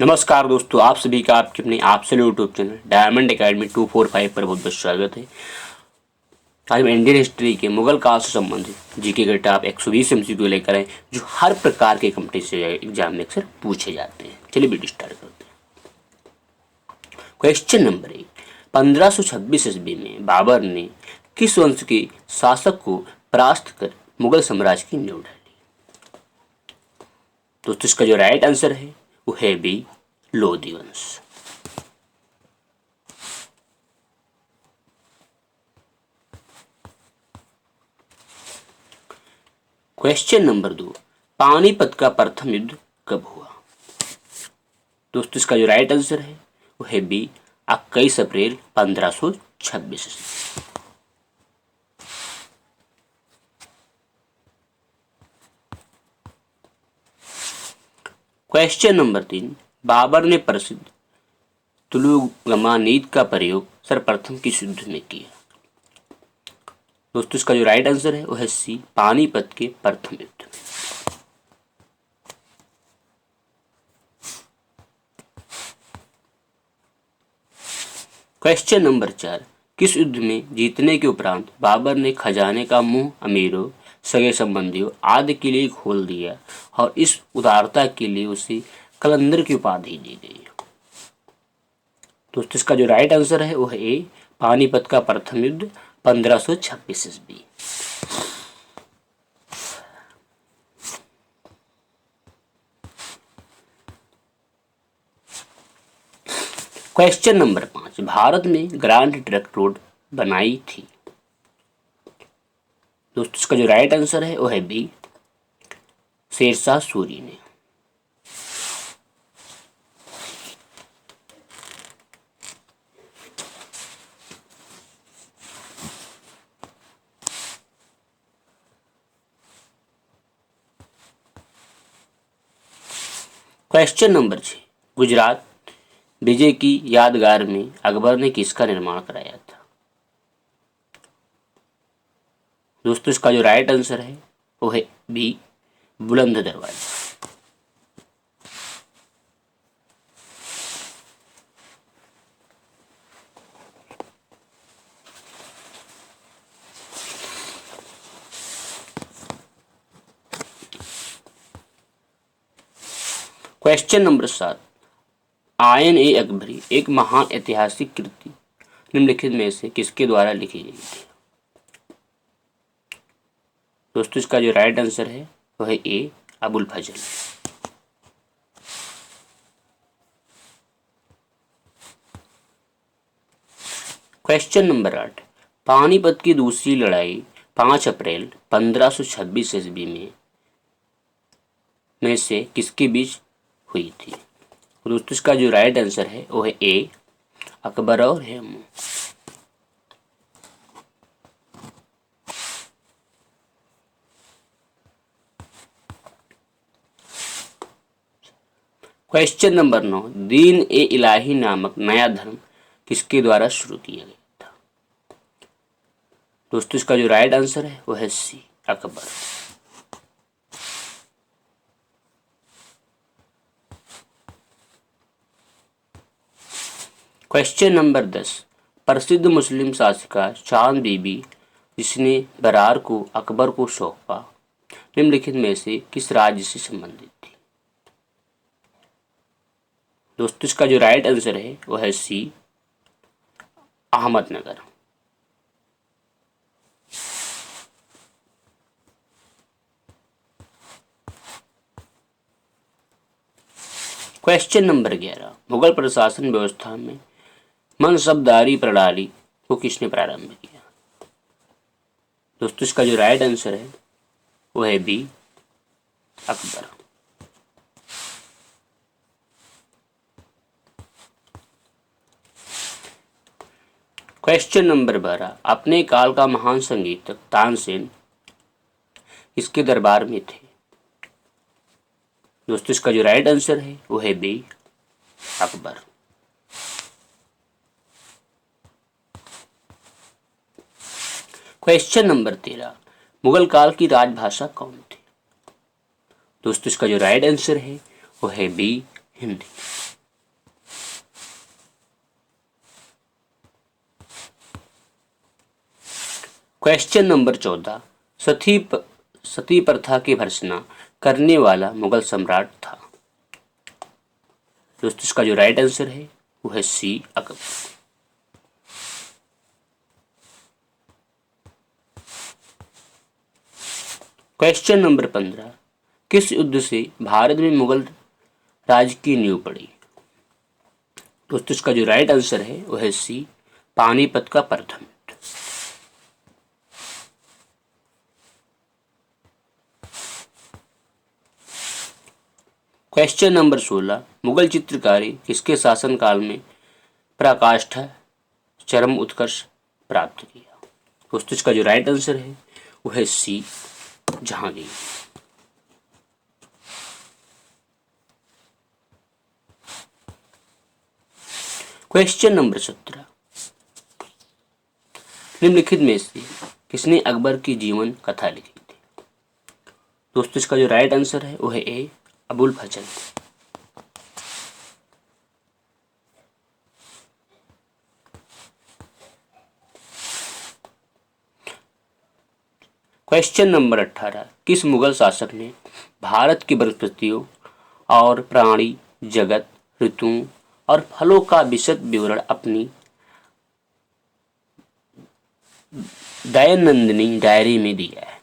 नमस्कार दोस्तों, आप सभी का आपके अपने आपसे यूट्यूब चैनल डायमंड एकेडमी 245 पर बहुत बहुत स्वागत है। आज हम इंडियन हिस्ट्री के मुगल काल से संबंधित जीके के टॉप 120 एमसीक्यू लेकर आए जो हर प्रकार के कॉम्पिटिटिव एग्जाम में अक्सर पूछे जाते हैं। चलिए वीडियो स्टार्ट करते हैं। क्वेश्चन नंबर 1, 1526 ईस्वी में बाबर ने किस वंश के शासक को परास्त कर मुगल साम्राज्य की नींव डाली? दोस्तों इसका जो राइट आंसर है वो है बी, लोधी वंश। क्वेश्चन नंबर 2, पानीपत का प्रथम युद्ध कब हुआ? दोस्तों इसका जो राइट आंसर है वो है बी, 21 अप्रैल 1526। क्वेश्चन नंबर 3, बाबर ने प्रसिद्ध तुलुगमा नीति का प्रयोग सर्वप्रथम किस युद्ध में किया? दोस्तों इसका जो राइट आंसर है वो है सी, पानीपत के प्रथम युद्ध में। क्वेश्चन नंबर 4, किस युद्ध में जीतने के उपरांत बाबर ने खजाने का मुंह अमीरों, सगे संबंधियों आदि के लिए खोल दिया और इस उदारता के लिए उसे कलंदर की उपाधि दी गई? दोस्तों इसका जो राइट आंसर है वो है ए, पानीपत का प्रथम युद्ध 1526 ईस्वी। क्वेश्चन नंबर 5, भारत में ग्रांड ट्रंक रोड बनाई थी? दोस्तों इसका जो राइट आंसर है वो है बी, शेरशाह सूरी ने। क्वेश्चन नंबर 6, गुजरात विजय की यादगार में अकबर ने किसका निर्माण कराया था? दोस्तों इसका जो राइट आंसर है वो है बी, बुलंद दरवाजा। क्वेश्चन नंबर 7, आयन ए अकबरी एक महान ऐतिहासिक कृति निम्नलिखित में से किसके द्वारा लिखी गई थी? दोस्तों इसका जो राइट आंसर है वो है ए, अबुल फजल। क्वेश्चन नंबर 8, पानीपत की दूसरी लड़ाई 5 अप्रैल 1526 ईस्वी में से किसके बीच हुई थी? दोस्तों इसका जो राइट आंसर है वो है ए, अकबर और हेमू। क्वेश्चन नंबर 9, दीन ए इलाही नामक नया धर्म किसके द्वारा शुरू किया गया था? दोस्तों इसका जो राइट आंसर है वो है सी, अकबर। क्वेश्चन नंबर 10, प्रसिद्ध मुस्लिम शासिका चांद बीबी जिसने बरार को अकबर को सौंपा निम्नलिखित में से किस राज्य से संबंधित थी? दोस्तों इसका जो राइट आंसर है वो है सी, अहमदनगर। क्वेश्चन नंबर 11, मुगल प्रशासन व्यवस्था में मनसबदारी प्रणाली को किसने प्रारंभ किया? दोस्तों इसका जो राइट आंसर है वो है बी, अकबर। क्वेश्चन नंबर 12, अपने काल का महान संगीतक तानसेन किसके दरबार में थे? दोस्तों इसका जो राइट आंसर है वो है B, Akbar. Question number 13, Mughal काल की राजभाषा कौन थी? दोस्तों इसका जो राइट आंसर है वो है बी, हिंदी। क्वेश्चन नंबर 14, सती प्रथा की भर्त्सना करने वाला मुगल सम्राट था। दोस्तों इसका जो राइट आंसर है वो है सी, अकबर। क्वेश्चन नंबर 15, किस युद्ध से भारत में मुगल राज की नींव पड़ी। दोस्तों इसका जो राइट आंसर है वो है सी, पानीपत का प्रथम युद्ध। क्वेश्चन नंबर 16, मुगल चित्रकारी किसके शासनकाल में पराकाष्ठा चरम उत्कर्ष प्राप्त किया। दोस्तों इसका जो राइट आंसर है वो है सी, जहांगीर। क्वेश्चन नंबर 17, निम्नलिखित में से किसने अकबर की जीवन कथा लिखी थी। दोस्तों इसका जो राइट आंसर है वो है ए, अबुल फजल। क्वेश्चन नंबर 18, किस मुगल शासक ने भारत की वनस्पतियों और प्राणी जगत, ऋतुओं और फलों का विशद विवरण अपनी दैनंदिनी डायरी में दिया है।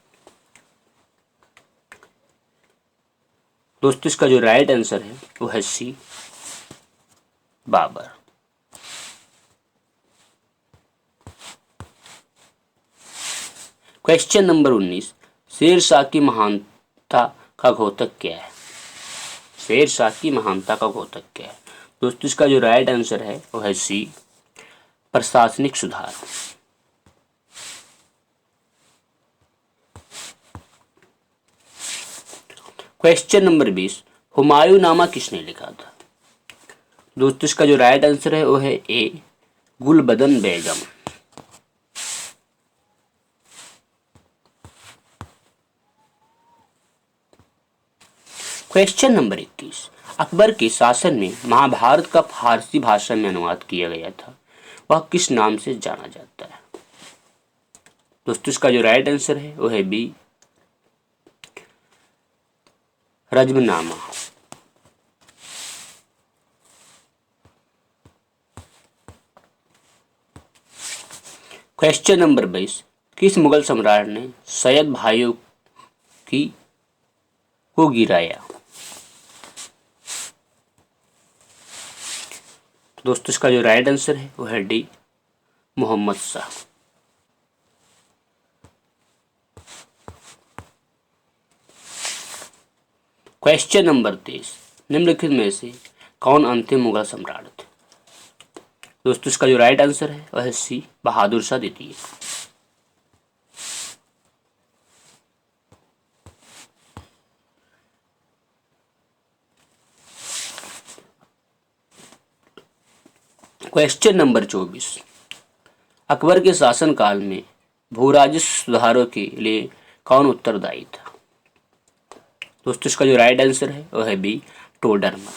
दोस्तों इसका जो राइट आंसर है वो है सी, बाबर। क्वेश्चन नंबर 19, शेर शाह की महानता का घोतक क्या है। शेर शाह की महानता का घोतक क्या है। दोस्तों इसका जो राइट आंसर है वो है सी, प्रशासनिक सुधार। क्वेश्चन नंबर 20, हुमायूं नामा किसने लिखा था। दोस्तों इसका जो राइट आंसर है वो है ए, गुलबदन बेगम। क्वेश्चन नंबर 21, अकबर के शासन में महाभारत का फारसी भाषा में अनुवाद किया गया था, वह किस नाम से जाना जाता है। दोस्तों इसका जो राइट आंसर है वो है बी, रज्मनामा। क्वेश्चन नंबर 22, किस मुगल सम्राट ने सैयद भाइयों को गिराया। दोस्तों इसका जो राइट आंसर है वो है D, Muhammad Shah. Question number 23, निम्नलिखित में से कौन अंतिम मुगल सम्राट थे। दोस्तों इसका जो राइट आंसर है वह है सी, बहादुर शाह द्वितीय। क्वेश्चन नंबर 24, अकबर के शासनकाल में भू राजस्व सुधारों के लिए कौन उत्तरदायी था। दोस्तों इसका जो राइट आंसर है वह है B, Todarmal.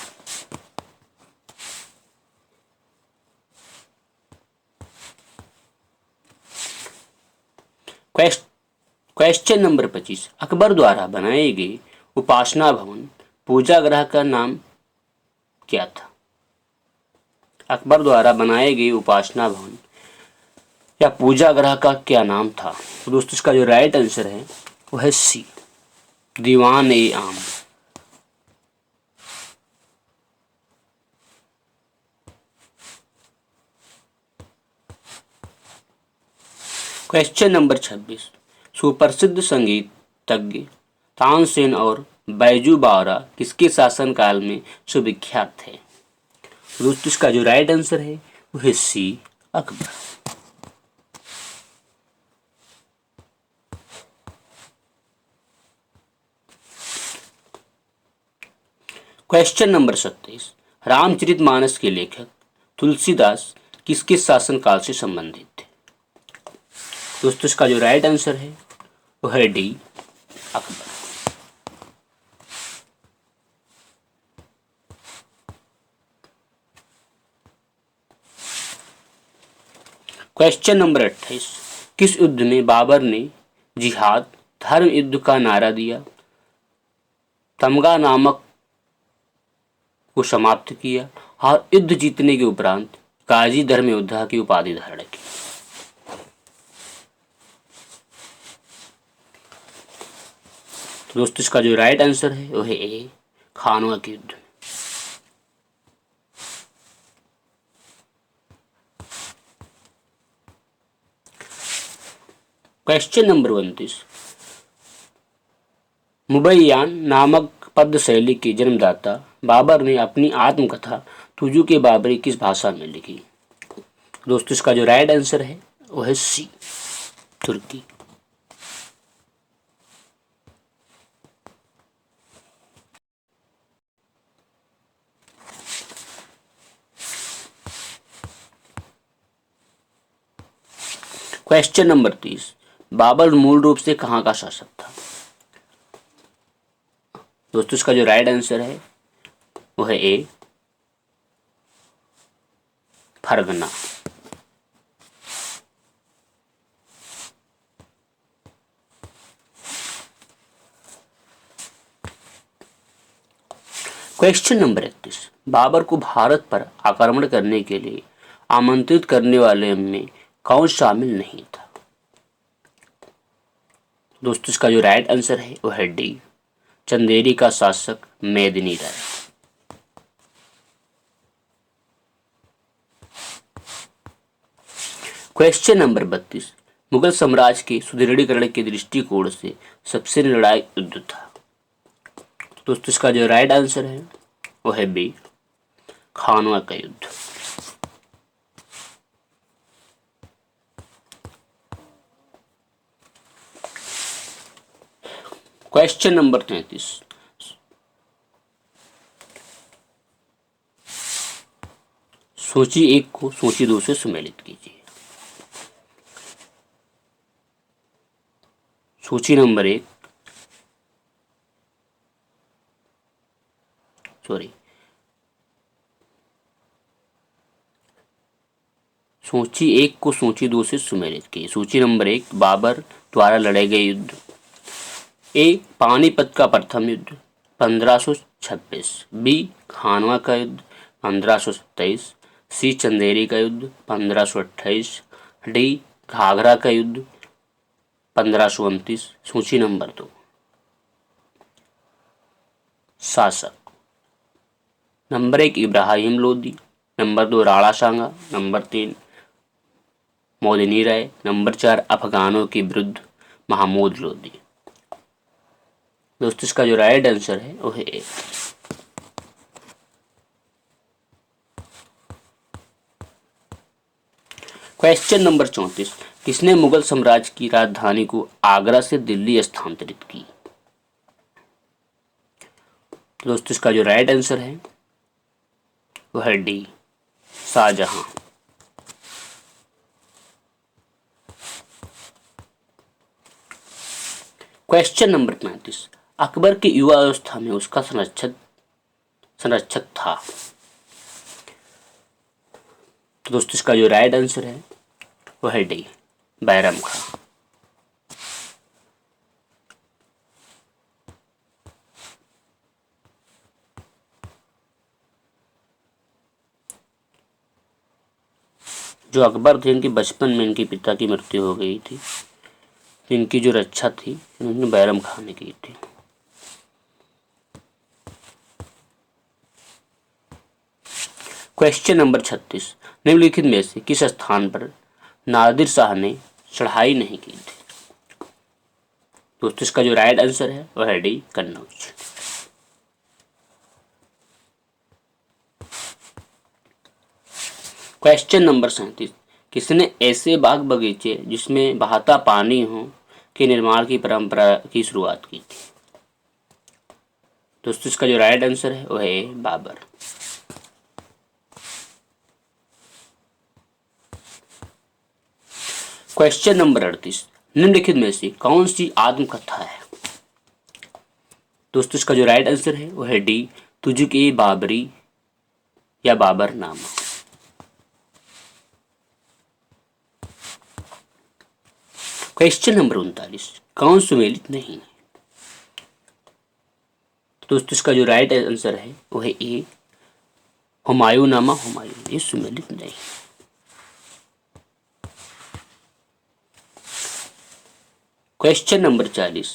Question number 25, Akbar द्वारा बनाए गए उपासना भवन पूजा ग्रह का नाम क्या था। अकबर द्वारा बनाए गए उपासना भवन या पूजा ग्रह का क्या नाम था। तो दोस्तों इसका जो राइट आंसर है वो है सी, दीवान ए आम। क्वेश्चन नंबर 26, सुप्रसिद्ध संगीतज्ञ तानसेन और बैजू बावरा किसके शासनकाल में सुविख्यात थे। दोस्तों इसका जो राइट आंसर है वो है सी, अकबर। क्वेश्चन नंबर 27, रामचरितमानस के लेखक तुलसीदास किसके शासनकाल से संबंधित थे। दोस्तों इसका जो राइट आंसर है वो है डी, अकबर। क्वेश्चन नंबर 28, किस युद्ध में बाबर ने जिहाद धर्म युद्ध का नारा दिया, तमगा नामक को समाप्त किया और युद्ध जीतने के उपरांत गाजी धर्म योद्धा की उपाधि धारण की? तो दोस्तों इसका जो राइट आंसर है वो है ए, खानवा के युद्ध। क्वेश्चन नंबर 29, मुबैयान नामक पद्य शैली के जन्मदाता बाबर ने अपनी आत्मकथा तुजु के बाबरी किस भाषा में लिखी? दोस्तों इसका जो राइट आंसर है वो है सी, तुर्की। क्वेश्चन नंबर 30, बाबर मूल रूप से कहाँ का शासक था? दोस्तों इसका जो राइट आंसर है वो है ए, फरगना। क्वेश्चन नंबर 31, बाबर को भारत पर आक्रमण करने के लिए आमंत्रित करने वाले में कौन शामिल नहीं था? दोस्तों इसका जो राइट आंसर है वो है डी, चंदेरी का शासक मेदिनी राय। क्वेश्चन नंबर 32, मुगल साम्राज्य के सुदृढ़ीकरण के दृष्टिकोण से सबसे निर्णायक युद्ध था? दोस्तों इसका जो राइट आंसर है वो है बी, खानवा का युद्ध। क्वेश्चन नंबर 33, सूची 1 को सूची 2 से सम्मिलित कीजिए। सूची नंबर 1 सूची 1 को सूची 2 से सम्मिलित कीजिए। सूची नंबर 1, बाबर द्वारा लड़े गए युद्ध। ए, पानीपत का प्रथम युद्ध 1526, बी, खानवा का युद्ध 1527, सी, चंदेरी का युद्ध 1528, डी, घाघरा का युद्ध 1529। सूची नंबर 2, शासक। नंबर 1 इब्राहिम लोदी, नंबर 2 राणा सांगा, नंबर 3 मोदिनी राय, नंबर 4 अफगानों के विरुद्ध महमूद लोदी। दोस्तों इसका जो राइट आंसर है वो है ए। क्वेश्चन नंबर 34, किसने मुगल साम्राज्य की राजधानी को आगरा से दिल्ली स्थानांतरित की? दोस्तों इसका जो राइट आंसर है वो है D, Shahjahan. Question number 35, Akbar की युवा अवस्था में उसका संरक्षक था? तो दोस्तों इसका जो राइट आंसर है वो है डी, बैरम खां। जो अकबर थे इनके बचपन में इनके पिता की मृत्यु हो गई थी, इनकी जो रक्षा थी इन्होंने बैरम खां ने की थी। क्वेश्चन नंबर 36, निम्नलिखित में से किस स्थान पर नादिर शाह ने चढ़ाई नहीं की थी? दोस्तों इसका जो राइट आंसर है वह है डी, कन्नौज। क्वेश्चन नंबर 37, किसने ऐसे बाग बगीचे जिसमें बहता पानी हो के निर्माण की परंपरा की शुरुआत की थी? दोस्तों इसका जो राइट आंसर है वह है बाबर। क्वेश्चन नंबर 38, निम्नलिखित में से कौन सी आत्मकथा है? दोस्तों इसका जो राइट आंसर है वह है डी, तुझके बाबरी या बाबरनामा। क्वेश्चन नंबर 39, कौन सुमेलित नहीं है? दोस्तों इसका जो राइट आंसर है वो है ए, हुमायूंनामा हुमायूं, ये सुमेलित नहीं। क्वेश्चन नंबर 40,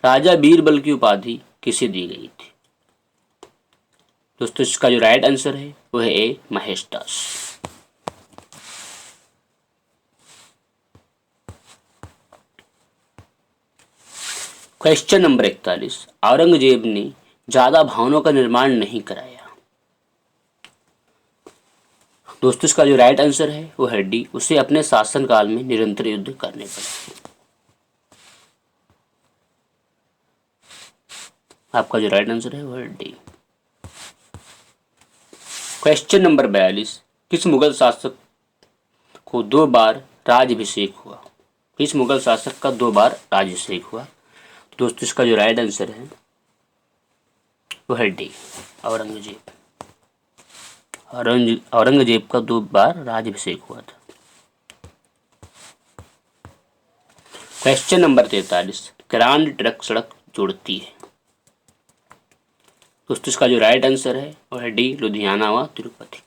राजा बीरबल की उपाधि किसे दी गई थी? दोस्तों इसका जो राइट आंसर है वो है ए, महेशदास। क्वेश्चन नंबर 41, औरंगजेब ने ज्यादा भवनों का निर्माण नहीं कराया। दोस्तों इसका जो राइट आंसर है वो है डी, उसे अपने शासनकाल में निरंतर युद्ध करने पड़े। आपका जो राइट आंसर है वो है डी। क्वेश्चन नंबर 42, किस मुगल शासक को 2 बार राज्याभिषेक हुआ? किस मुगल शासक का 2 बार राज्याभिषेक हुआ? दोस्तों इसका जो राइट आंसर है वो है डी, औरंगजेब। औरंगजेब का 2 बार राज्याभिषेक हुआ था। क्वेश्चन नंबर 43, ग्रांड ट्रंक सड़क जोड़ती है। दोस्तों इसका जो राइट आंसर है वो है डी, लुधियाना व तिरुपति।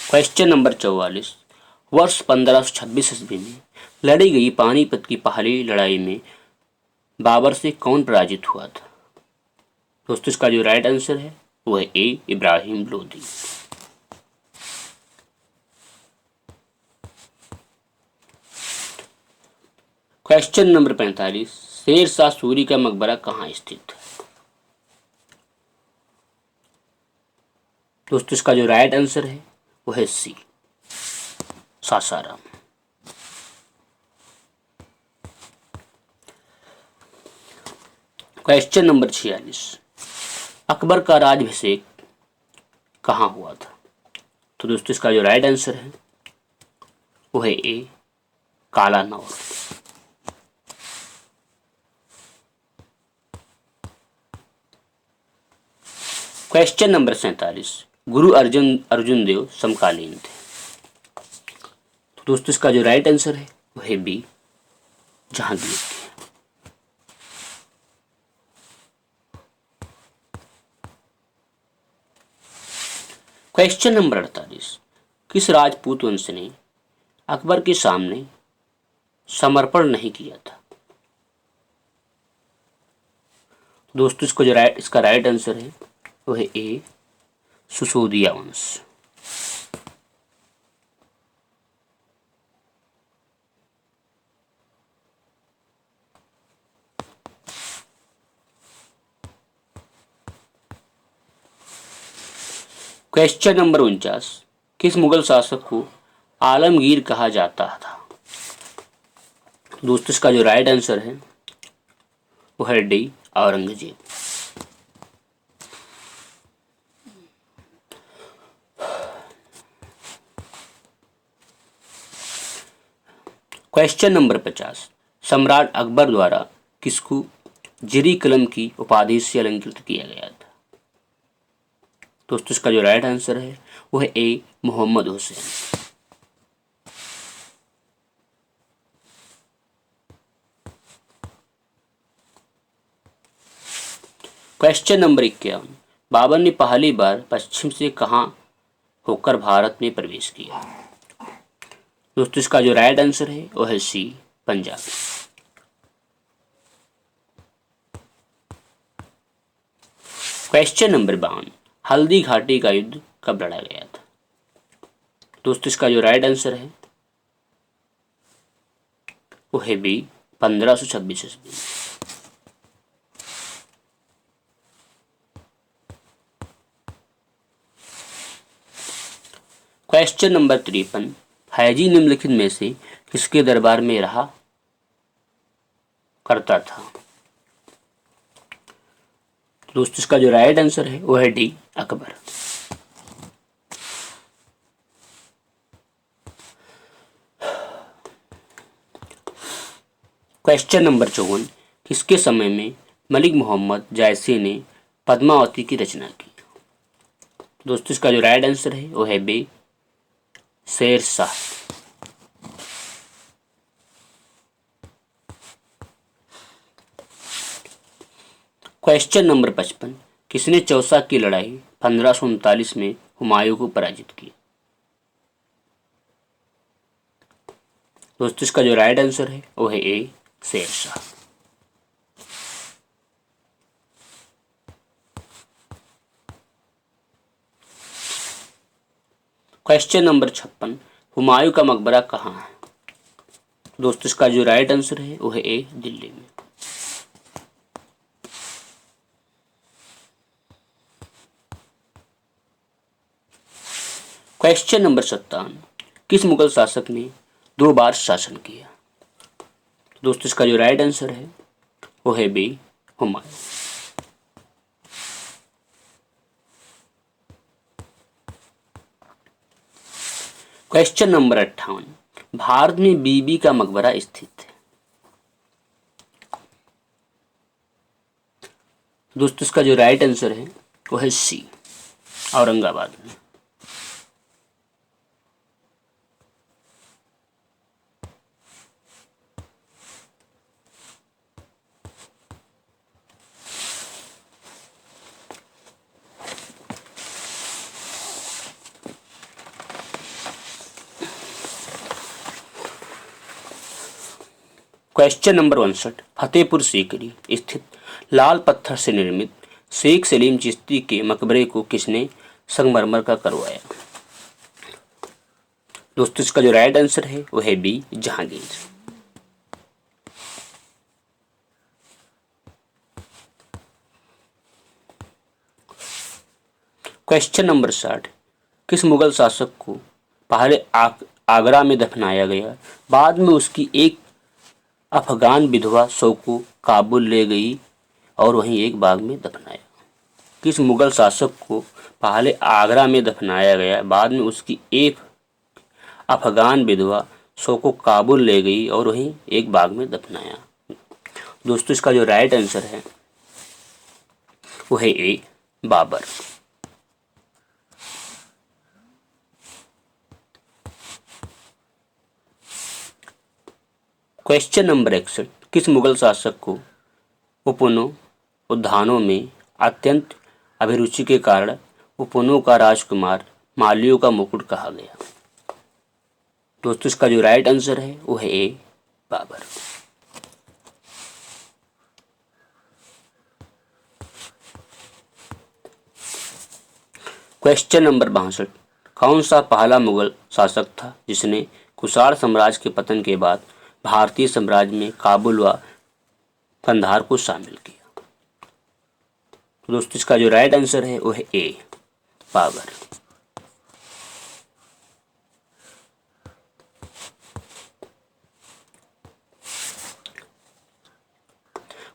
क्वेश्चन नंबर 44, वर्ष 1526 ईस्वी में लड़ी गई पानीपत की पहली लड़ाई में बाबर से कौन पराजित हुआ था? दोस्तों इसका जो राइट आंसर है वो है ए, इब्राहिम लोदी। क्वेश्चन नंबर 45, शेरशाह सूरी का मकबरा कहाँ स्थित है? दोस्तों इसका जो राइट आंसर है वो है सी, सासाराम। क्वेश्चन नंबर 46, अकबर का राज्याभिषेक कहाँ हुआ था? तो दोस्तों इसका जो राइट आंसर है वो है ए, कालानौर। क्वेश्चन नंबर 47, गुरु अर्जुन देव समकालीन थे। तो दोस्तों इसका जो राइट आंसर है वो है बी, जहांगीर के। क्वेश्चन नंबर 48, किस राजपूत वंश ने अकबर के सामने समर्पण नहीं किया था? दोस्तों इसका राइट आंसर है वो है ए, सुसोदिया वंश। क्वेश्चन नंबर 49, किस मुगल शासक को आलमगीर कहा जाता था? दोस्तों इसका जो राइट आंसर है वो है डी, औरंगजेब। क्वेश्चन नंबर 50, सम्राट अकबर द्वारा किसको जरी कलम की उपाधि से अलंकृत किया गया था? दोस्तों इसका जो राइट आंसर है वो है ए, मोहम्मद हुसैन। क्वेश्चन नंबर 51, बाबर ने पहली बार पश्चिम से कहां होकर भारत में प्रवेश किया? दोस्तों इसका जो राइट आंसर है वो है सी, पंजाब। क्वेश्चन नंबर 52, हल्दी घाटी का युद्ध कब लड़ा गया था? दोस्तों इसका जो राइट आंसर है वो है बी, 1526 ईस्वी। क्वेश्चन नंबर 53, फैजी निम्नलिखित में से किसके दरबार में रहा करता था? दोस्तों इसका जो राइट आंसर है वो है डी, अकबर। क्वेश्चन नंबर 54, किसके समय में मलिक मोहम्मद जायसी ने पद्मावती की रचना की? दोस्तों इसका जो राइट आंसर है वो है बी, शेरशाह। क्वेश्चन नंबर 55, किसने चौसा की लड़ाई 1539 में हुमायूं को पराजित किया? दोस्तों इसका जो राइट आंसर है वो है ए, शेरशाह। क्वेश्चन नंबर 56, हुमायूं का मकबरा कहाँ है? दोस्तों इसका जो राइट आंसर है वो है ए, दिल्ली में। क्वेश्चन नंबर 57, किस मुगल शासक ने 2 बार शासन किया? दोस्तों इसका जो राइट आंसर है वो है B, Humayun. Question number 58, Bharat में बीबी का मकबरा स्थित है? दोस्तों इसका जो राइट आंसर है वो है सी, औरंगाबाद में। क्वेश्चन नंबर 59, फतेहपुर सीकरी स्थित लाल पत्थर से निर्मित शेख सलीम चिश्ती के मकबरे को किसने संगमरमर का करवाया? दोस्तों इसका जो राइट आंसर है वो है बी, जहांगीर। क्वेश्चन नंबर 60, किस मुगल शासक को पहले आगरा में दफनाया गया, बाद में उसकी एक अफगान विधवा शव को काबुल ले गई और वहीं एक बाग में दफनाया? किस मुगल शासक को पहले आगरा में दफनाया गया, बाद में उसकी एक अफगान विधवा शव को काबुल ले गई और वहीं एक बाग में दफनाया? दोस्तों इसका जो राइट आंसर है वो है ए, बाबर। क्वेश्चन नंबर 61, किस मुगल शासक को उपवनों उद्यानों में अत्यंत अभिरुचि के कारण उपवनों का राजकुमार, मालियों का मुकुट कहा गया? दोस्तों इसका जो राइट आंसर है वो है ए, बाबर। क्वेश्चन नंबर 62, कौन सा पहला मुगल शासक था जिसने कुषाण साम्राज्य के पतन के बाद भारतीय साम्राज्य में काबुल व कंधार को शामिल किया? दोस्तों इसका जो राइट आंसर है वो है ए, बाबर।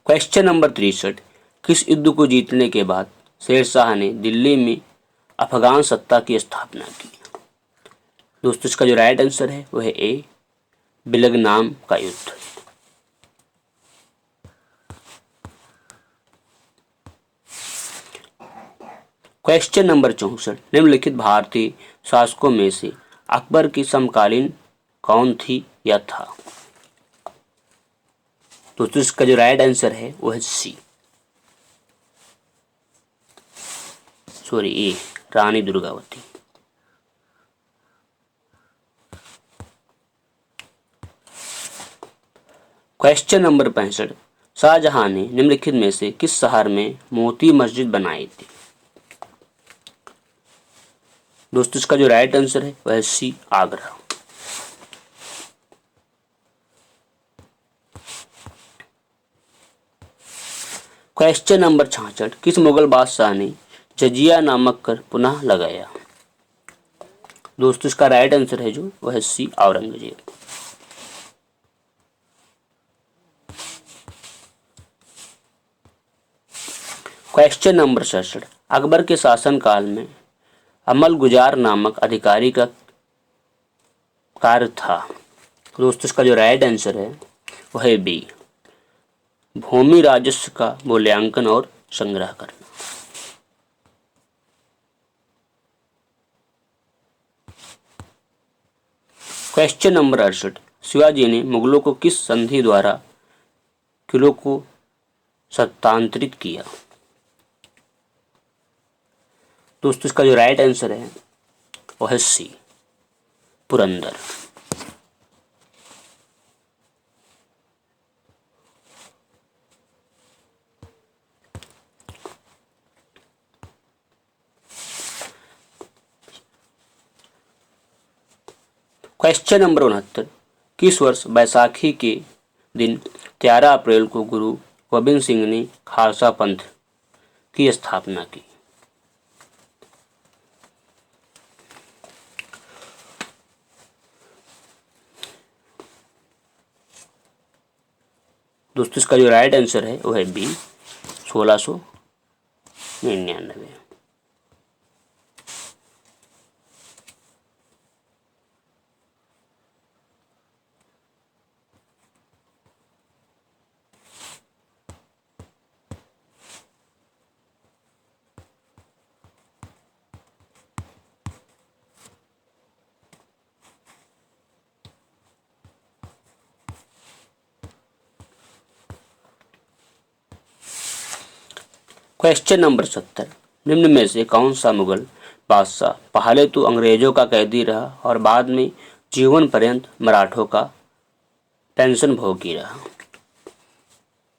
क्वेश्चन नंबर 63, किस युद्ध को जीतने के बाद शेरशाह ने दिल्ली में अफगान सत्ता की स्थापना की? दोस्तों इसका जो राइट आंसर है वो है ए, बिलगनाम का युद्ध। क्वेश्चन नंबर 64, निम्नलिखित भारतीय शासकों में से अकबर की समकालीन कौन थी या था? दोस्तों इसका जो राइट आंसर है वो है सी, ए, रानी दुर्गावती। क्वेश्चन नंबर 65, शाहजहां ने निम्नलिखित में से किस शहर में मोती मस्जिद बनाई थी? दोस्तों इसका जो राइट आंसर है वह सी, आगरा। क्वेश्चन नंबर 66, किस मुगल बादशाह ने जजिया नामक कर पुनः लगाया? दोस्तों इसका राइट आंसर है जो वह सी, औरंगजेब। क्वेश्चन नंबर 67, अकबर के शासनकाल में अमल गुजार नामक अधिकारी का कार्य था? दोस्तों इसका जो राइट आंसर है वह है बी, भूमि राजस्व का मूल्यांकन और संग्रह करना। क्वेश्चन नंबर 68, शिवाजी ने मुगलों को किस संधि द्वारा किलों को सत्तांतरित किया? दोस्तों इसका जो राइट आंसर है वो है सी, पुरंदर। क्वेश्चन नंबर 69, किस वर्ष बैसाखी के दिन 13 अप्रैल को गुरु गोबिंद सिंह ने खालसा पंथ की स्थापना की? दोस्तों इसका जो राइट आंसर है वो है बी, 1699। क्वेश्चन नंबर 70, निम्न में से कौन सा मुगल बादशाह पहले तो अंग्रेजों का कैदी रहा और बाद में जीवन पर्यंत मराठों का पेंशन भोगी रहा?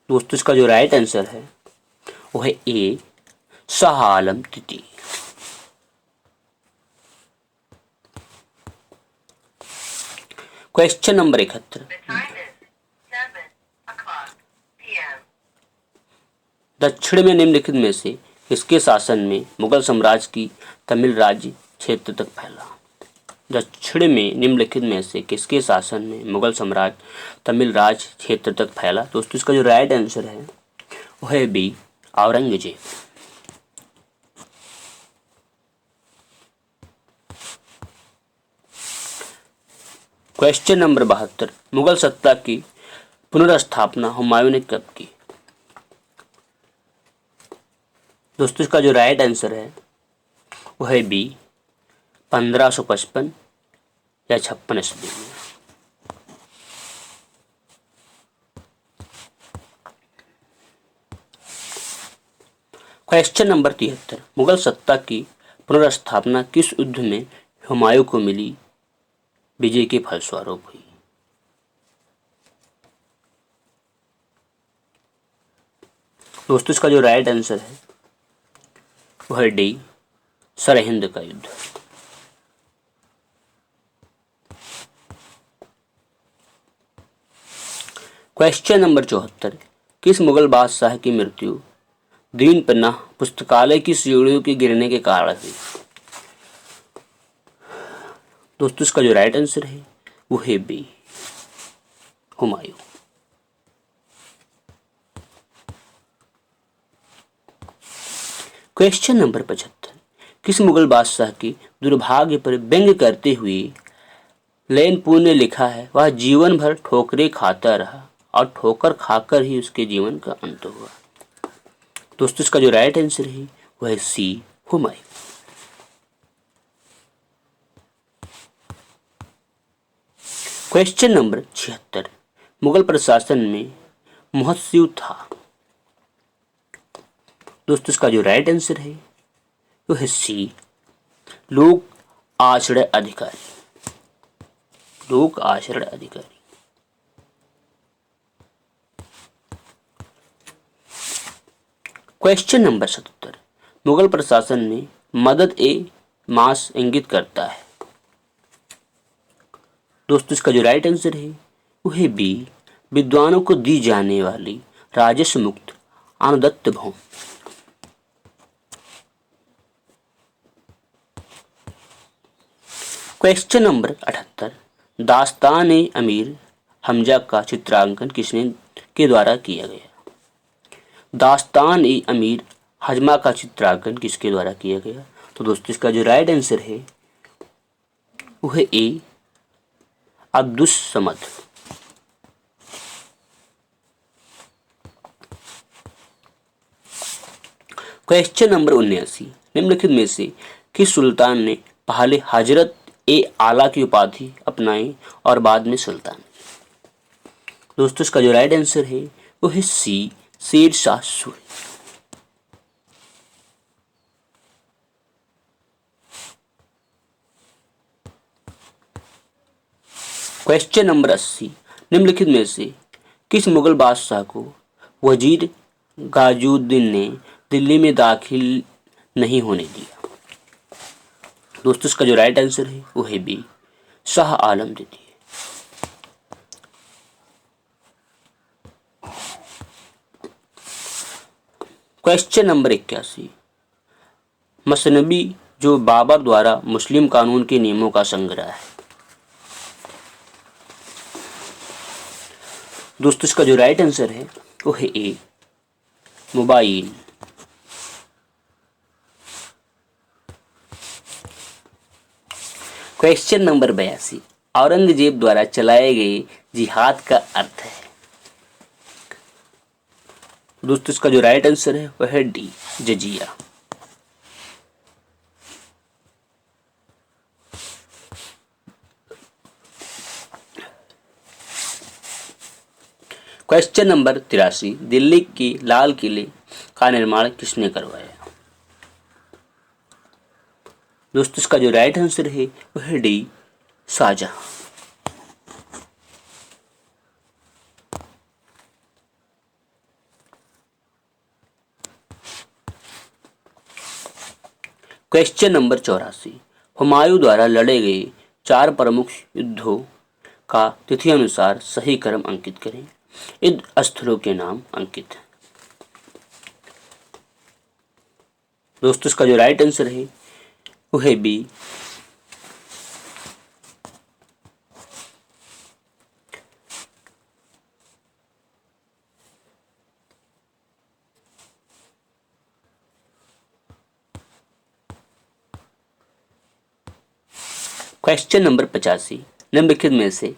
दोस्तों इसका जो राइट आंसर है वो है ए, शाह आलम द्वितीय। क्वेश्चन नंबर 71, दक्षिण में निम्नलिखित में से किसके शासन में मुगल साम्राज्य की तमिल राज्य क्षेत्र तक फैला? दक्षिण में निम्नलिखित में से किसके शासन में मुगल साम्राज्य तमिल राज्य क्षेत्र तक फैला? दोस्तों इसका जो राइट आंसर है वो है B, Aurangzeb. Question number 72, Mughal सत्ता की पुनर्स्थापना हुमायूं ने कब की? दोस्तों इसका जो राइट आंसर है वो है बी, 1555 या 56 ईस्वी में। क्वेश्चन नंबर 73, मुगल सत्ता की पुनर्स्थापना किस युद्ध में हुमायूं को मिली विजय के फलस्वरूप हुई? दोस्तों इसका जो राइट आंसर है वो है डी, सरहिंद का युद्ध। क्वेश्चन नंबर 74, किस मुगल बादशाह की मृत्यु दीन पन्ना पुस्तकालय की सीढ़ियों के गिरने के कारण हुई? दोस्तों इसका जो राइट आंसर है वो है बी, हुमायूं। क्वेश्चन नंबर 75, किस मुगल बादशाह की दुर्भाग्य पर व्यंग्य करते हुए लैनपूर ने लिखा है, वह जीवन भर ठोकरें खाता रहा और ठोकर खाकर ही उसके जीवन का अंत हुआ? दोस्तों इसका जो राइट आंसर है वह है सी, हुमायूं। क्वेश्चन नंबर 76, मुगल प्रशासन में मुहस्सिब था? दोस्तों इसका जो राइट आंसर है वो है सी, लोक आश्रय अधिकारी। लोक आश्रय अधिकारी। क्वेश्चन नंबर 77, मुगल प्रशासन में मदद ए मास इंगित करता है? दोस्तों इसका जो राइट आंसर है वो है बी, विद्वानों को दी जाने वाली राजस्व मुक्त अनुदत्त भूमि। क्वेश्चन नंबर 78, दास्तान ए अमीर हमजा का चित्रांकन किसने के द्वारा किया गया? दास्तान ए अमीर हजमा का चित्रांकन किसके द्वारा किया गया? तो दोस्तों इसका जो राइट आंसर है वो है ए, अब्दुस समद। क्वेश्चन नंबर 79, निम्नलिखित में से किस सुल्तान ने पहले हजरत ए आला की उपाधि अपनाई और बाद में सुल्तान। दोस्तों इसका जो राइट आंसर है वो है सी, शेर शाह सूरी। क्वेश्चन नंबर 80, निम्नलिखित में से किस मुगल बादशाह को वजीर गाजुद्दीन ने दिल्ली में दाखिल नहीं होने दिया? दोस्तों इसका जो राइट आंसर है वो है बी, शाह आलम द्वितीय। क्वेश्चन नंबर 81, मसनबी जो बाबर द्वारा मुस्लिम कानून के नियमों का संग्रह है। दोस्तों इसका जो राइट आंसर है वो है ए, मुबाइन। क्वेश्चन नंबर 82, औरंगजेब द्वारा चलाए गए जिहाद का अर्थ है। दोस्तों इसका जो राइट आंसर है वह है डी, जजिया। क्वेश्चन नंबर 83, दिल्ली के लाल किले का निर्माण किसने करवाया? दोस्तों इसका जो राइट आंसर है वह है D, Shahjahan. Question number 84, Humayun द्वारा लड़े गए 4 प्रमुख युद्धों का तिथि अनुसार सही क्रम अंकित करें। युद्ध स्थलों के नाम अंकित हैं। दोस्तों इसका जो राइट आंसर है वो है बी, क्वेश्चन नंबर 85, निम्नलिखित में से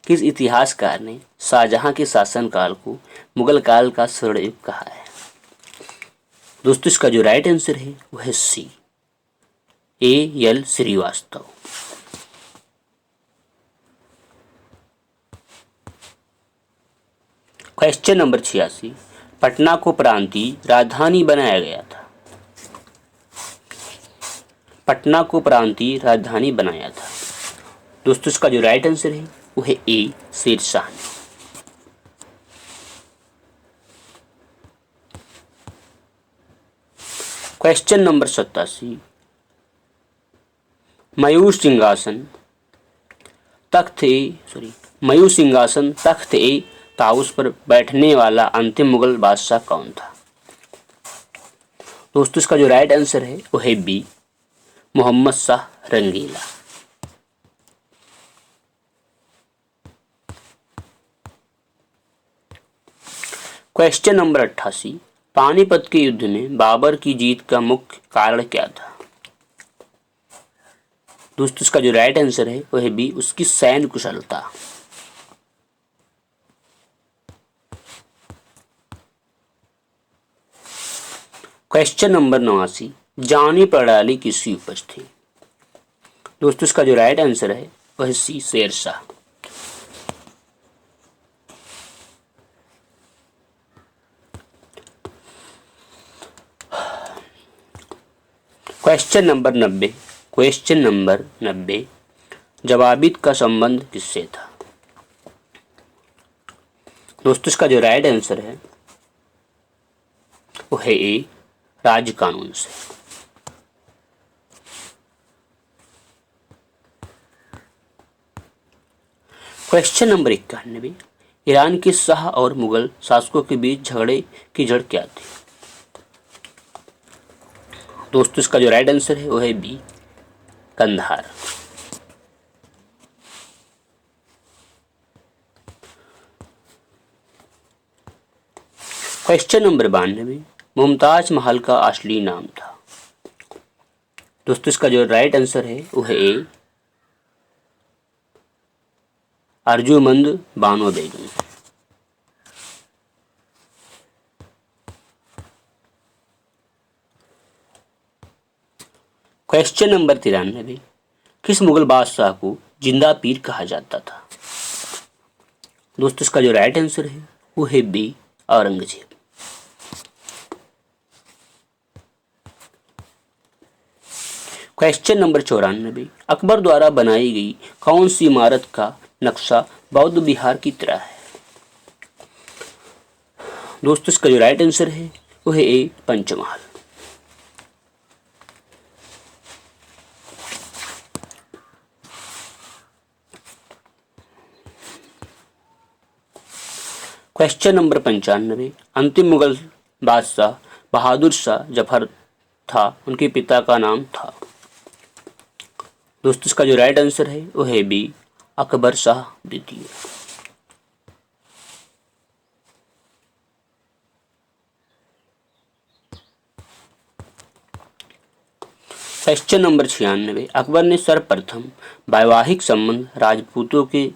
किस इतिहासकार ने शाहजहां के शासनकाल को मुगल काल का स्वर्ण युग कहा है? दोस्तों इसका जो राइट आंसर है वह है C, A L Srivastava. Question number 86, Patna को प्रांतीय राजधानी बनाया गया था। पटना को प्रांतीय राजधानी बनाया था। दोस्तों इसका जो राइट आंसर है वो है ए, शेरशाह ने। क्वेश्चन नंबर 87, मयूर सिंहासन तख्त ए ताउस पर बैठने वाला अंतिम मुगल बादशाह कौन था? दोस्तों इसका जो राइट आंसर है वो है बी, मोहम्मद शाह रंगीला। क्वेश्चन नंबर 88, पानीपत के युद्ध में बाबर की जीत का मुख्य कारण क्या था? दोस्तों इसका जो राइट आंसर है वो है बी, उसकी सैन्य कुशलता। क्वेश्चन नंबर 89, जानी प्रणाली किसकी उपज थी? दोस्तों इसका जो राइट आंसर है वह है सी, शेरशाह। क्वेश्चन नंबर 90, जवाबित का संबंध किससे था? दोस्तों इसका जो राइट आंसर है वो है ए, राज्य कानून से। क्वेश्चन नंबर 91, ईरान के शाह और मुगल शासकों के बीच झगड़े की जड़ क्या थी? दोस्तों इसका जो राइट आंसर है वो है B, Kandahar. Question number 92, Mumtaz Mahal का असली नाम था। दोस्तों इसका जो राइट आंसर है वो है ए, अर्जुमंद बानो बेगम। क्वेश्चन नंबर 93, किस मुगल बादशाह को जिंदा पीर कहा जाता था? दोस्तों इसका जो राइट आंसर है वो है B, Aurangzeb. Question number 94, Akbar द्वारा बनाई गई कौन सी इमारत का नक्शा बौद्ध विहार की तरह है? दोस्तों इसका जो राइट आंसर है वो है ए, पंचमहल। क्वेश्चन नंबर 95, अंतिम मुगल बादशाह बहादुर शाह जफर था, उनके पिता का नाम था? दोस्तों इसका जो राइट आंसर है वो है बी, अकबर शाह द्वितीय। क्वेश्चन नंबर 96, अकबर ने सर्वप्रथम वैवाहिक संबंध राजपूतों के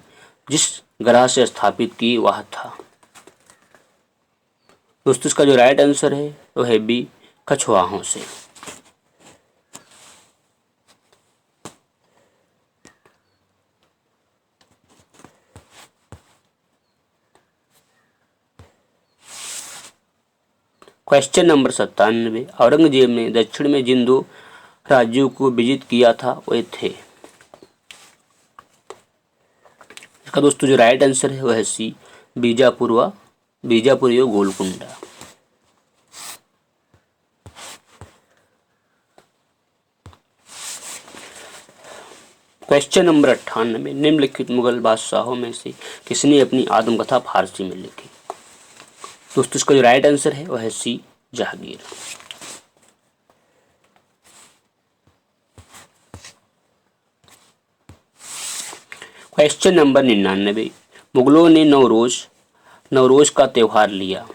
जिस ग्रह से स्थापित किए वह था? दोस्तों इसका जो राइट आंसर है वो है बी, कछवाहों से। क्वेश्चन नंबर 97, औरंगजेब ने दक्षिण में जिन दो राज्यों को विजित किया था वे थे? इसका दोस्तों जो राइट आंसर है वह है सी, बीजापुर व गोलकुंडा। क्वेश्चन नंबर 98, निम्नलिखित मुगल बादशाहों में से किसने अपनी आत्मकथा फारसी में लिखी? दोस्तों इसका जो राइट आंसर है वह है सी, जहांगीर। क्वेश्चन नंबर 99, मुगलों ने नवरोज का त्योहार लिया?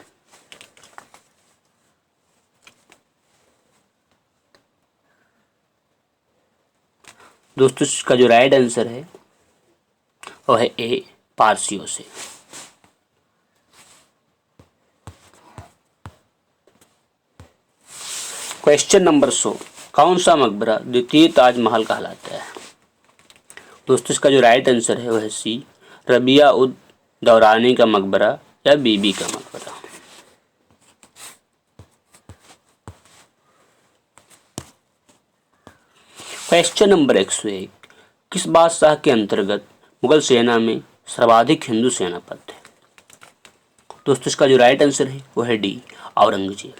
दोस्तों इसका जो राइट आंसर है वह है ए, पारसियों से। क्वेश्चन नंबर 100, कौन सा मकबरा द्वितीय ताजमहल कहलाता है? दोस्तों इसका जो राइट आंसर है वह है सी, रबिया उद दौरानी का मकबरा या बीबी का मकबरा। क्वेश्चन नंबर 101, किस बादशाह के अंतर्गत मुगल सेना में सर्वाधिक हिंदू सेनापति थे? दोस्तों इसका जो राइट आंसर है वो है डी, औरंगजेब।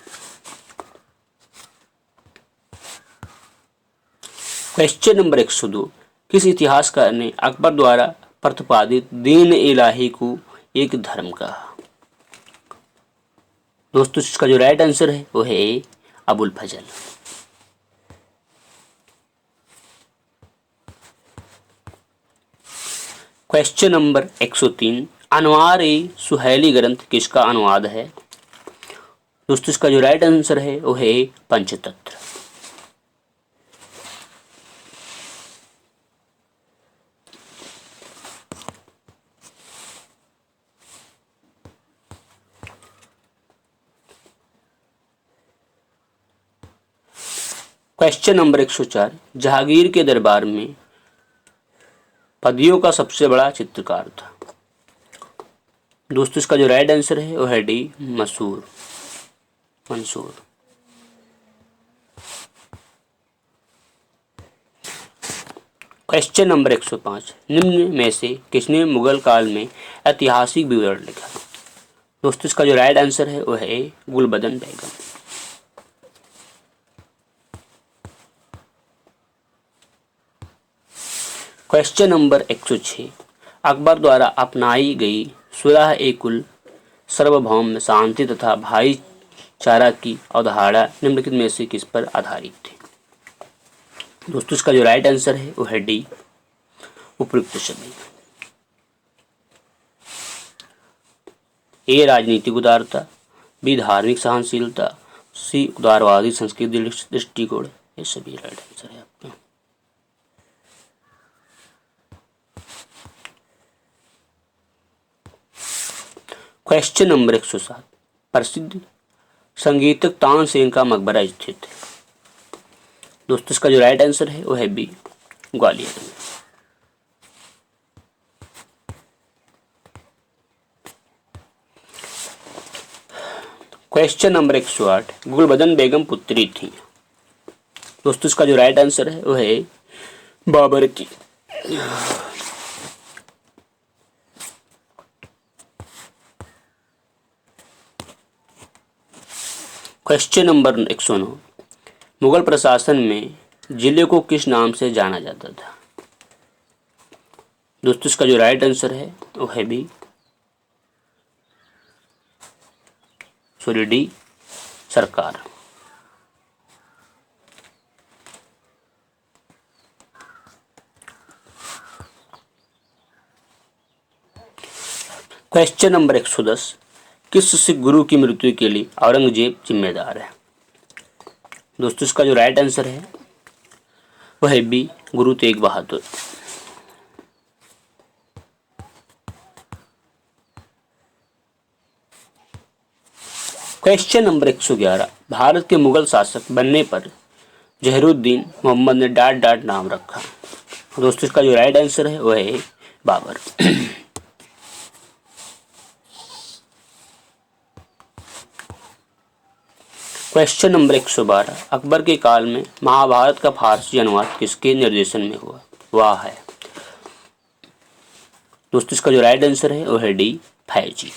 क्वेश्चन नंबर 102, किस इतिहासकार ने अकबर द्वारा प्रतिपादित दीन इलाही को एक धर्म कहा? दोस्तों इसका जो राइट आंसर है वो है ए, अबुल फजल। क्वेश्चन नंबर 103, अनवार ए सुहैली ग्रंथ किसका अनुवाद है? दोस्तों इसका जो राइट आंसर है वो है पंचतंत्र। क्वेश्चन नंबर 104, जहांगीर के दरबार में पदियों का सबसे बड़ा चित्रकार था? दोस्तों इसका जो राइट आंसर है वो है डी, मंसूर। क्वेश्चन नंबर 105, निम्न में से किसने मुगल काल में ऐतिहासिक विवरण लिखा? दोस्तों इसका जो राइट आंसर है वो है गुलबदन बेगम। क्वेश्चन नंबर 106, अकबर द्वारा अपनाई गई सुलह ए कुल सार्वभौम शांति तथा भाईचारा की अवधारणा निम्नलिखित में से किस पर आधारित थी? दोस्तों इसका जो राइट आंसर है वो है डी, उपयुक्त सभी। ए, राजनीतिक उदारता, बी, धार्मिक सहनशीलता, सी, उदारवादी संस्कृति दृष्टिकोण। ये सभी राइट आंसर है आपका। क्वेश्चन नंबर 107, प्रसिद्ध संगीतक तानसेन का मकबरा स्थित है? दोस्तों इसका जो राइट आंसर है वो है बी, ग्वालियर में। क्वेश्चन नंबर 108, गुलबदन बेगम पुत्री थी। दोस्तों इसका जो राइट आंसर है वो है बाबर की। क्वेश्चन नंबर 109, मुगल प्रशासन में जिले को किस नाम से जाना जाता था। दोस्तों इसका जो राइट आंसर है वो है बी डी सरकार। क्वेश्चन नंबर 110, किस सिख गुरु की मृत्यु के लिए औरंगजेब जिम्मेदार है। दोस्तों इसका जो राइट आंसर है वह है B Guru Tegh Bahadur. Question number 111, Bharat के मुगल शासक बनने पर जहरुद्दीन मोहम्मद ने डाट डाट नाम रखा। दोस्तों इसका जो राइट आंसर है वह है बाबर। क्वेश्चन नंबर 112, अकबर के काल में महाभारत का फारसी अनुवाद किसके निर्देशन में हुआ। वाह है। दोस्तों इसका जो राइट आंसर है वह है D Faizi.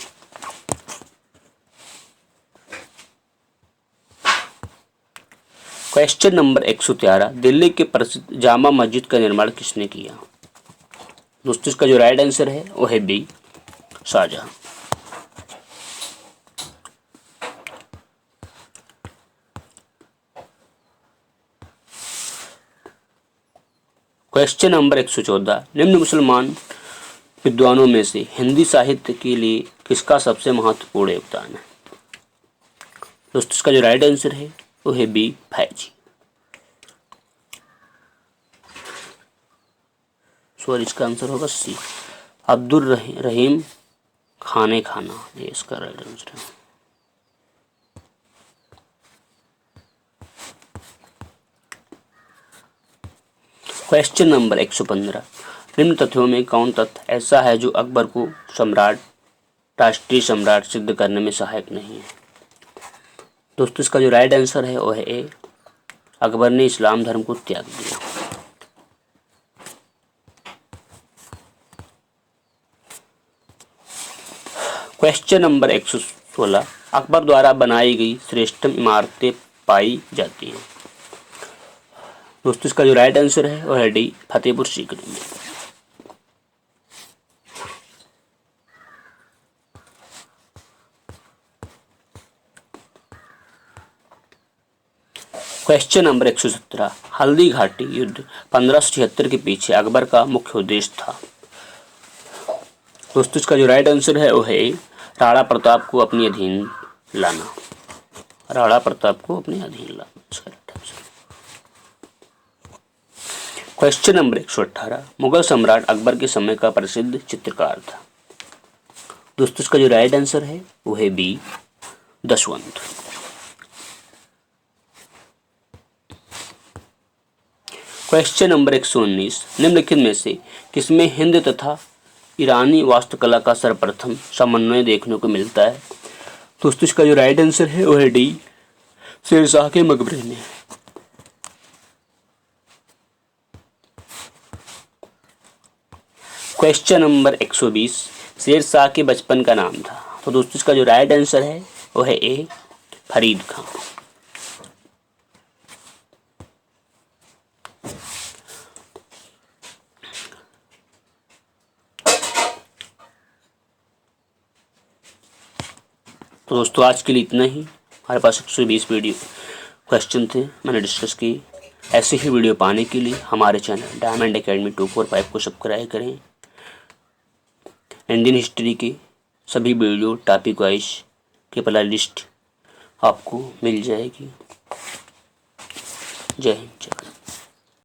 Question number 113, Delhi के प्रसिद्ध जामा मस्जिद का निर्माण किसने किया। दोस्तों इसका जो राइट आंसर है वो है बी शाहजहां। क्वेश्चन नंबर 114, निम्न मुसलमान विद्वानों में से हिंदी साहित्य के लिए किसका सबसे महत्वपूर्ण योगदान है। दोस्तों इसका जो राइट आंसर है वो है बी फैजी। सॉरी इसका आंसर होगा सी अब्दुल रहीम खाने खाना, ये इसका राइट आंसर है। क्वेश्चन नंबर 115, निम्न तथ्यों में कौन तथ्य ऐसा है जो अकबर को सम्राट राष्ट्रीय सम्राट सिद्ध करने में सहायक नहीं है। दोस्तों इसका जो राइट आंसर है वो है ए अकबर ने इस्लाम धर्म को त्याग दिया। क्वेश्चन नंबर 116, अकबर द्वारा बनाई गई श्रेष्ठतम इमारतें पाई जाती हैं। दोस्तों इसका जो राइट आंसर है वो है डी फतेहपुर सीकरी में। क्वेश्चन नंबर 117, हल्दी घाटी युद्ध 1576 के पीछे अकबर का मुख्य उद्देश्य था। दोस्तों इसका जो राइट आंसर है वो है राणा प्रताप को अपने अधीन लाना। राणा प्रताप को अपने अधीन लाना। क्वेश्चन नंबर 118, मुगल सम्राट अकबर के समय का प्रसिद्ध चित्रकार था। दोस्तों इसका जो राइट आंसर है वो है बी दशवंत। क्वेश्चन नंबर 119, निम्नलिखित में से किसमें हिंद तथा ईरानी वास्तुकला का सर्वप्रथम समन्वय देखने को मिलता है। दोस्तों इसका जो राइट आंसर है वो है डी शेरशाह के मकबरे में। क्वेश्चन नंबर 120, शेरशाह के बचपन का नाम था। तो दोस्तों इसका जो राइट आंसर है वो है ए फरीद खां। तो दोस्तों आज के लिए इतना ही। हमारे पास 120 वीडियो क्वेश्चन थे, मैंने डिस्कस की। ऐसे ही वीडियो पाने के लिए हमारे चैनल डायमंड एकेडमी 245 को सब्सक्राइब करें। इंडियन हिस्ट्री के सभी वीडियो टॉपिक वाइज के प्ले लिस्ट आपको मिल जाएगी। जय हिंद।